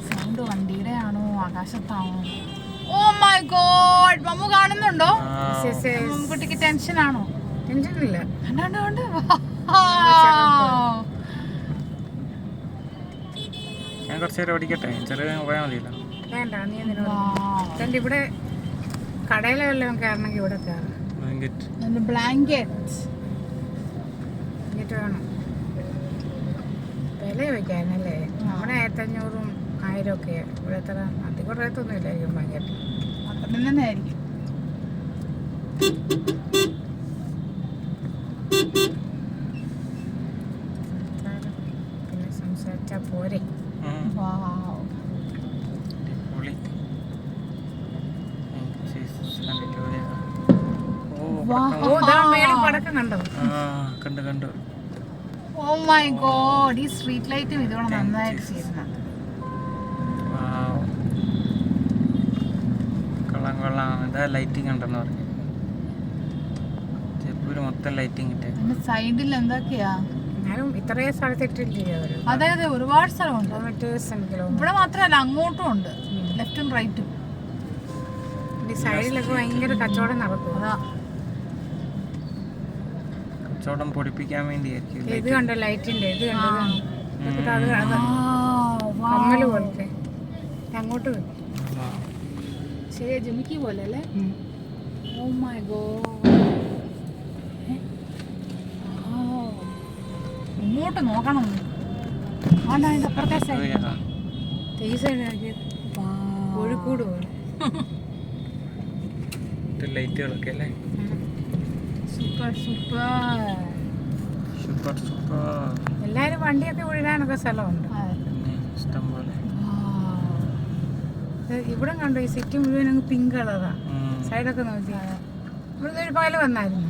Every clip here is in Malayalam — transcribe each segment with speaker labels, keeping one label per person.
Speaker 1: സൗണ്ട് വണ്ടിയുടെ ആണോ ആകാശത്താണോ? ഓ മൈ ഗോഡ്, മമ്മു കാണുന്നുണ്ടോ? കുട്ടിക്ക് ടെൻഷൻ ആണോ?
Speaker 2: ടെൻഷനില്ല.
Speaker 1: കണ്ടോണ്ട്
Speaker 3: ഞാൻ കുറച്ച് നേരം ഓടിക്കട്ടെ, ചെറിയ പോയാൽ മതിയല്ലോ.
Speaker 2: വേണ്ട, നീ എന്തിനാ ഇവിടെ കടയിലെ വല്ലതും കയറണമെങ്കിൽ ഇവിടെ കയറാം.
Speaker 1: ബ്ലാങ്കറ്റ്
Speaker 2: വേണം. വില വയ്ക്കാനല്ലേ? നമ്മുടെ 1500-ഉം 1000 ഒക്കെ. ഇവിടെ എത്ര അധികം റേറ്റൊന്നും ഇല്ലായിരിക്കും. ബ്ലാങ്കറ്റ്
Speaker 1: അത്ര തന്നെ ആയിരിക്കും.
Speaker 2: പിന്നെ സംസാരിച്ചാ പോരെ.
Speaker 3: കണ്ടു.
Speaker 1: ഓ മൈ ഗോഡ്, ഈ സ്ട്രീറ്റ് ലൈറ്റും ഇതോടെ നന്നായിട്ട് ചെയ്യുന്നുണ്ട്.
Speaker 3: കൊള്ളാം. ഇതാ ലൈറ്റിംഗ് ഉണ്ടെന്ന് പറഞ്ഞു. ജയ്പൂര് മൊത്തം ലൈറ്റിംഗ് ഇട്ടേ.
Speaker 1: സൈഡിൽ എന്തൊക്കെയാ?
Speaker 2: ഞാനും ഇത്രയും സ്ഥലത്തിട്ടില്ലേ?
Speaker 1: അതെ, ഒരുപാട് സ്ഥലമുണ്ട്. ഇവിടെ മാത്രമല്ല, അങ്ങോട്ടും ഉണ്ട്, ലെഫ്റ്റും റൈറ്റും.
Speaker 2: സൈഡിലൊക്കെ ഭയങ്കര കച്ചവടം നടക്കും. അതാ
Speaker 3: കച്ചവടം പൊടിപ്പിക്കാൻ വേണ്ടിയായിരിക്കും.
Speaker 2: ഇത് കണ്ടോ ലൈറ്റിന്റെ? ഇത് കമ്മല് പോലത്തെ അങ്ങോട്ട്
Speaker 1: ശരിയാ, ജിമിക്കി പോലെ അല്ലേ? ഓ മൈ ഗോഡ്, ഇങ്ങോട്ട് നോക്കണം. അപ്പുറത്തെ
Speaker 2: സൈഡ് കോഴിക്കോട് പോലെ
Speaker 3: ലൈറ്റുകളൊക്കെ അല്ലേ?
Speaker 1: സൂപ്പർ.
Speaker 2: എല്ലാരും വണ്ടിയൊക്കെ വിടാനൊക്കെ സ്ഥലമുണ്ട്
Speaker 3: ഇഷ്ടം പോലെ.
Speaker 2: ഇവിടെ കണ്ടോ, ഈ സിറ്റി മുഴുവൻ അങ്ങ് പിങ്ക് കളറാ. സൈഡൊക്കെ നോക്കി. ഇവിടുന്ന് ഒരു പകല് വന്നായിരുന്നു.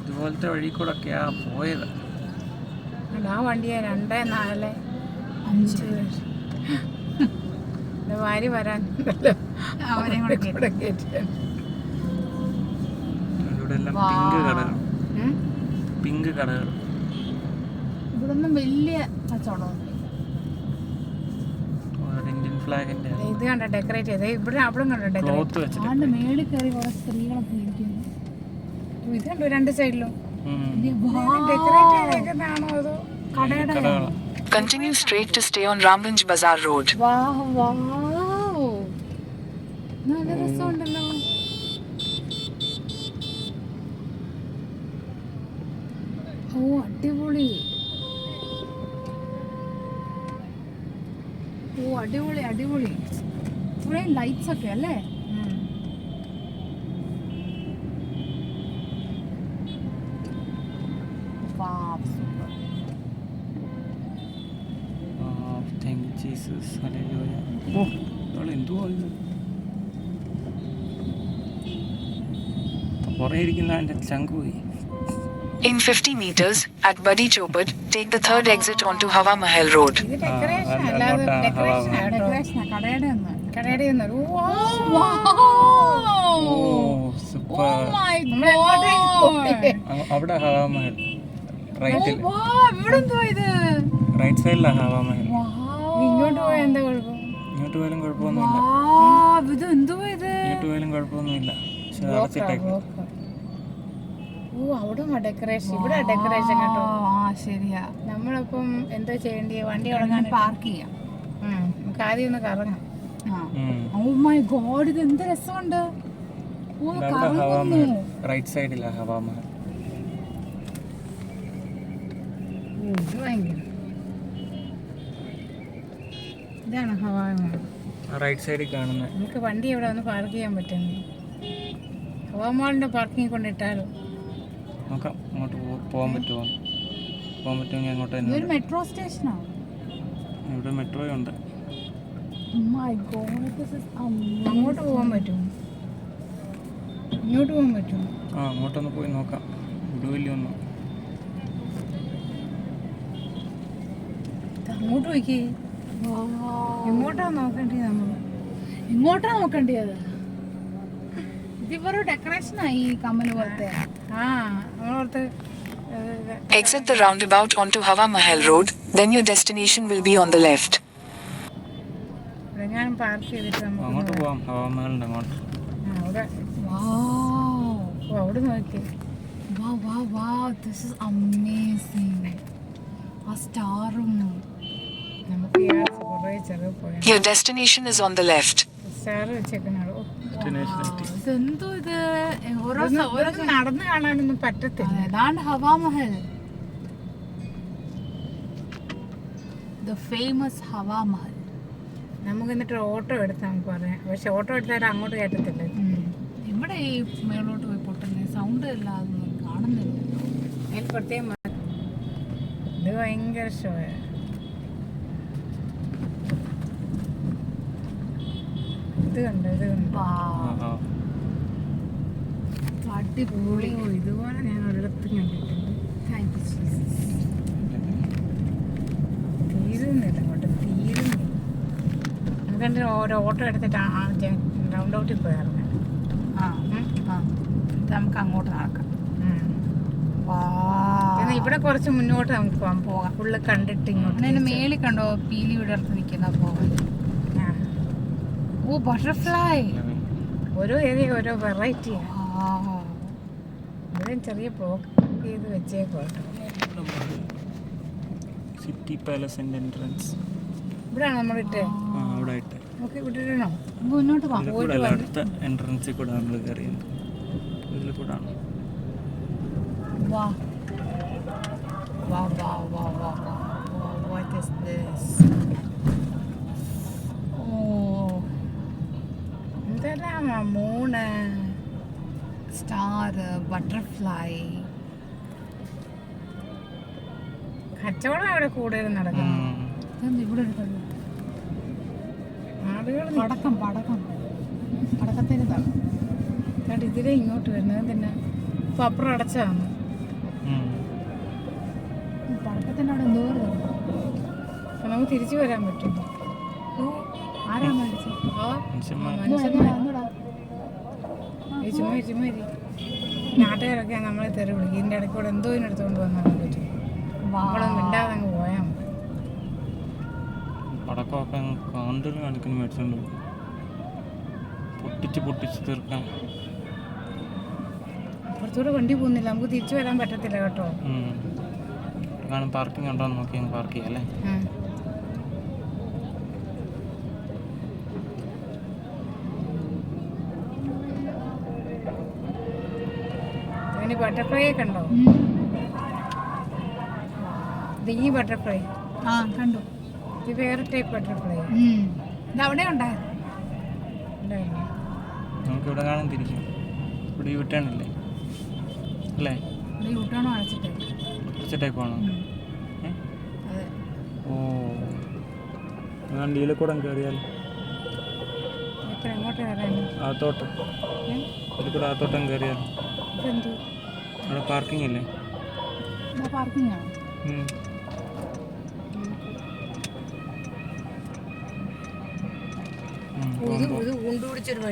Speaker 3: ഇതുപോലത്തെ വഴി കൂടെ ഒക്കെയാ പോയത്.
Speaker 2: ആ വണ്ടിയാ 2, 4, 5 വാരി വരാനുണ്ടല്ലോ.
Speaker 1: അവരെയും കൂടെ
Speaker 3: പിങ്ക് കടകൾ.
Speaker 1: ഇവിടൊന്നും വലിയ കച്ചവടം.
Speaker 3: ഇന്ത്യൻ ഫ്ലാഗിന്റെ
Speaker 2: ഇത് കണ്ട ഡെക്കറേറ്റ് ചെയ്ത് ഇവിടെ അവിടെ കണ്ടോ
Speaker 1: ഡെക്കറേറ്റ്. മേളിൽ കയറി കുറെ സ്ത്രീകളൊക്കെ ഇരിക്കുന്നു.
Speaker 2: ഇത് കണ്ടോ 2 സൈഡിലും ഡെക്കറേറ്റ് ചെയ്തേക്കുന്നതാണോ അതോ കടയുടെ?
Speaker 4: Continue straight to stay on Ramganj Bazaar Road.
Speaker 1: നല്ല രസമുണ്ടല്ലോ. ഓ അടിപൊളി. ഇവിടെ ലൈറ്റ്സ് ഒക്കെ അല്ലേ?
Speaker 4: In 50 meters, at Badi Chopad, take the third exit onto Hawa Mahal Road.
Speaker 3: അവിടെ ഹവാ മഹൽ റൈറ്റ് സൈഡിലാ ഹവാ മഹൽ.
Speaker 2: ഇങ്ങോട്ട് പോയാൽ എന്താ കുഴപ്പം?
Speaker 3: ഇങ്ങോട്ട് പോയാലും കുഴപ്പമൊന്നുമില്ല.
Speaker 2: അവിടെ ഡെക്കറേഷൻ, ഇവിടെ ഡെക്കറേഷൻ കേട്ടോ.
Speaker 1: ശരിയാ.
Speaker 2: നമ്മളിപ്പം എന്താ ചെയ്യേണ്ടി? വണ്ടി തുടങ്ങാൻ
Speaker 1: പാർക്ക് ചെയ്യാം.
Speaker 2: നമുക്ക് ആദ്യം ഒന്ന് കറങ്ങാം.
Speaker 1: ഓ മൈ ഗോഡ്, ഇത് എന്ത് രസമുണ്ട്.
Speaker 3: റൈറ്റ് സൈഡിലാ ഹവാ മഹൽ.
Speaker 2: ഇതാണ് ഹവാ മഹൽ.
Speaker 3: റൈറ്റ് സൈഡിൽ കാണുന്നത്.
Speaker 2: നമുക്ക് വണ്ടി എവിടെ ഒന്ന് പാർക്ക് ചെയ്യാൻ പറ്റുന്നു? ഹവാ മഹലിന്റെ പാർക്കിംഗ് കൊണ്ടിട്ടാലോ?
Speaker 3: നോക്കാം, അങ്ങോട്ട് പോകാൻ പറ്റുമെങ്കിൽ അങ്ങോട്ട് തന്നെ.
Speaker 1: ഇതൊരു മെട്രോ സ്റ്റേഷനാണ്.
Speaker 3: ഇവിടെ മെട്രോ ഉണ്ട്.
Speaker 2: അങ്ങോട്ട് പോകാൻ പറ്റുമോ? ഇങ്ങോട്ട് പോകാൻ പറ്റുമോ?
Speaker 3: അങ്ങോട്ടൊന്ന് പോയി നോക്കാം. വിടുവില്ല ഒന്നും.
Speaker 2: അങ്ങോട്ട് പോയിക്കേ. എങ്ങോട്ടാ നോക്കേണ്ടത് നമ്മൾ?
Speaker 1: ഇങ്ങോട്ടാ നോക്കണ്ടത്. ഇതിപ്പോ ഡെക്കറേഷൻ ആയി കമ്മൽ പോലത്തെ.
Speaker 2: ആ നമ്മളോർത്ത്
Speaker 4: Exit the roundabout onto Hawa Mahal Road, then your destination will be on the left.
Speaker 2: ഞാൻ പാർക്ക് ചെയ്തിട്ട് നമുക്ക്
Speaker 3: അങ്ങോട്ട് പോവാം. ഹവാമഹലിൻ്റെ അങ്ങോട്ട്.
Speaker 2: അവിടെ അവിടെ നോക്കി.
Speaker 1: Wow, this is amazing. ആ സ്റ്റാറും
Speaker 2: നമുക്ക് ഈ ആഴ്ച കുറേ ചെറിയ പോയാൽ
Speaker 4: Your destination is on the left.
Speaker 2: Star വെച്ചേക്കണോ.
Speaker 1: ഇതെന്തോ ഇത് ഓരോ
Speaker 2: ഓരോന്ന് നടന്ന് കാണാനൊന്നും പറ്റത്തില്ല.
Speaker 1: ഏതാണ്ട് ഹവാ മഹൽ, ദ ഫേമസ് ഹവാ മഹൽ.
Speaker 2: നമുക്ക് എന്നിട്ട് ഓട്ടോ എടുത്താൽ നമുക്ക് പറയാം. പക്ഷെ ഓട്ടോ എടുത്താൽ അങ്ങോട്ട് കയറ്റത്തില്ല.
Speaker 1: ഇവിടെ ഈ മേളോട്ട് പോയി പൊട്ടുന്നേ സൗണ്ട് ഇല്ലാതൊന്നും കാണുന്നില്ല.
Speaker 2: അതിൽ പ്രത്യേകം ഇത് ഭയങ്കര ഷോയാ. ഇത് കണ്ടോ
Speaker 1: അടിപൊളി.
Speaker 2: ഇതുപോലെ ഞാൻ ഒരിടത്തും കണ്ടിട്ടുണ്ട്. തീരുന്നില്ല അങ്ങോട്ട്, തീരുന്നില്ല. നമുക്കെന്ത് ഓരോ ഓട്ടോ എടുത്തിട്ട് റൗണ്ട് ഔട്ടിൽ പോയായിരുന്നു.
Speaker 1: നമുക്ക് അങ്ങോട്ട് നടക്കാം.
Speaker 2: എന്നാൽ ഇവിടെ കുറച്ച് മുന്നോട്ട് നമുക്ക് പോകാം. ഫുള്ള് കണ്ടിട്ട് ഇങ്ങോട്ട്
Speaker 1: മേളിൽ കണ്ടോ പീലി വിടർത്ത് നിൽക്കുന്ന പോകാൻ. ഓ ബട്ടർഫ്ലൈ.
Speaker 2: ഓരോ ഏരിയ ഓരോ വെറൈറ്റിയാണ്. ഇവിടെ ചെറിയ ബ്ലോക്ക് ചെയ്ത് വെച്ചേക്കോട്ടോ.
Speaker 3: സിറ്റി പാലസിൻ്റെ എൻട്രൻസ്
Speaker 2: ഇവിടെയാണ് നമ്മളിട്ട്.
Speaker 3: അവിടെ ഇട്ട്
Speaker 2: നമുക്ക് ഇവിടെ ഇടണോ?
Speaker 1: മുന്നോട്ട് പോകാം.
Speaker 3: അടുത്ത എൻട്രൻസിൽ കൂടെ നമ്മൾ കയറിയത്. ഇതിൽ കൂടെ ആണ്.
Speaker 1: Wow. What is this? Oh.
Speaker 2: എന്തെല്ലാം മൂണ്,
Speaker 1: സ്റ്റാർ, ബട്ടർഫ്ലൈ.
Speaker 2: കച്ചവടം അവിടെ കൂടുതൽ നടക്കുന്നു.
Speaker 1: ഇവിടെ ഒരു കളി.
Speaker 2: ആളുകൾ
Speaker 1: പടക്കത്തിന് തളം.
Speaker 2: കണ്ട് ഇതിലെ ഇങ്ങോട്ട് വരുന്നത് തന്നെ ഇപ്പം അപ്പുറം അടച്ചാണ്.
Speaker 1: പടക്കത്തിൻ്റെ അവിടെ എന്തോ
Speaker 2: അപ്പം നമുക്ക് തിരിച്ചു വരാൻ പറ്റും.
Speaker 1: ആരാ മേടിച്ചത്?
Speaker 2: ചുമ്മാ നാട്ടുകാരൊക്കെ നമ്മളെ തെറി വിളിക്കും. ഇതിൻ്റെ ഇടയ്ക്ക് കൂടെ എന്തോ ഇതിനെടുത്തുകൊണ്ട് വന്നാൽ പറ്റും. നമ്മളൊന്നും മിണ്ടാതെ അങ്ങ് പോയാൽ മതി.
Speaker 3: പടക്കമൊക്കെ കാന്തൽ കണക്കിന് മേടിച്ചോണ്ട് പൊട്ടിച്ച് തീർക്കാം.
Speaker 2: അപ്പുറത്തൂടെ വണ്ടി പോകുന്നില്ല, നമുക്ക് തിരിച്ചു വരാൻ പറ്റത്തില്ല കേട്ടോ.
Speaker 3: കാണും പാർക്കിംഗ് ഉണ്ടോ എന്ന് നോക്കി പാർക്ക് ചെയ്യാം അല്ലേ.
Speaker 2: അതിന് ബട്ടർഫ്ലൈ ഒക്കെ ഉണ്ടോ? ഇത് ഈ ബട്ടർഫ്ലൈ
Speaker 1: കണ്ടു.
Speaker 2: ഇത് വേറെ ടൈപ്പ് ബട്ടർഫ്ലൈ.
Speaker 1: ഇതവിടെ ഉണ്ടായിരുന്നു.
Speaker 3: നമുക്ക് ഇവിടെ കാണാൻ തിരിച്ചു. ഇവിടെ യൂട്ടേണില്ലേ അല്ലേ?
Speaker 1: യൂട്ടേണോ അടച്ചിട്ട്
Speaker 3: കുറച്ച് ടൈപ്പ് ആണോ?
Speaker 1: അതെ.
Speaker 3: ഓ വണ്ടിയിൽ കൂടെ കയറിയാൽ
Speaker 2: എങ്ങോട്ട് കയറാൻ?
Speaker 3: അകത്തോട്ട് ഇതിൽ കൂടെ അകത്തോട്ടം കയറിയാൽ
Speaker 2: ഇതെന്ത്
Speaker 3: അവിടെ പാർക്കിംഗ് ഇല്ലേ?
Speaker 1: പാർക്കിംഗ് ആണോ?
Speaker 2: ഇത് കൊണ്ടുപിടിച്ചൊരു വഴി.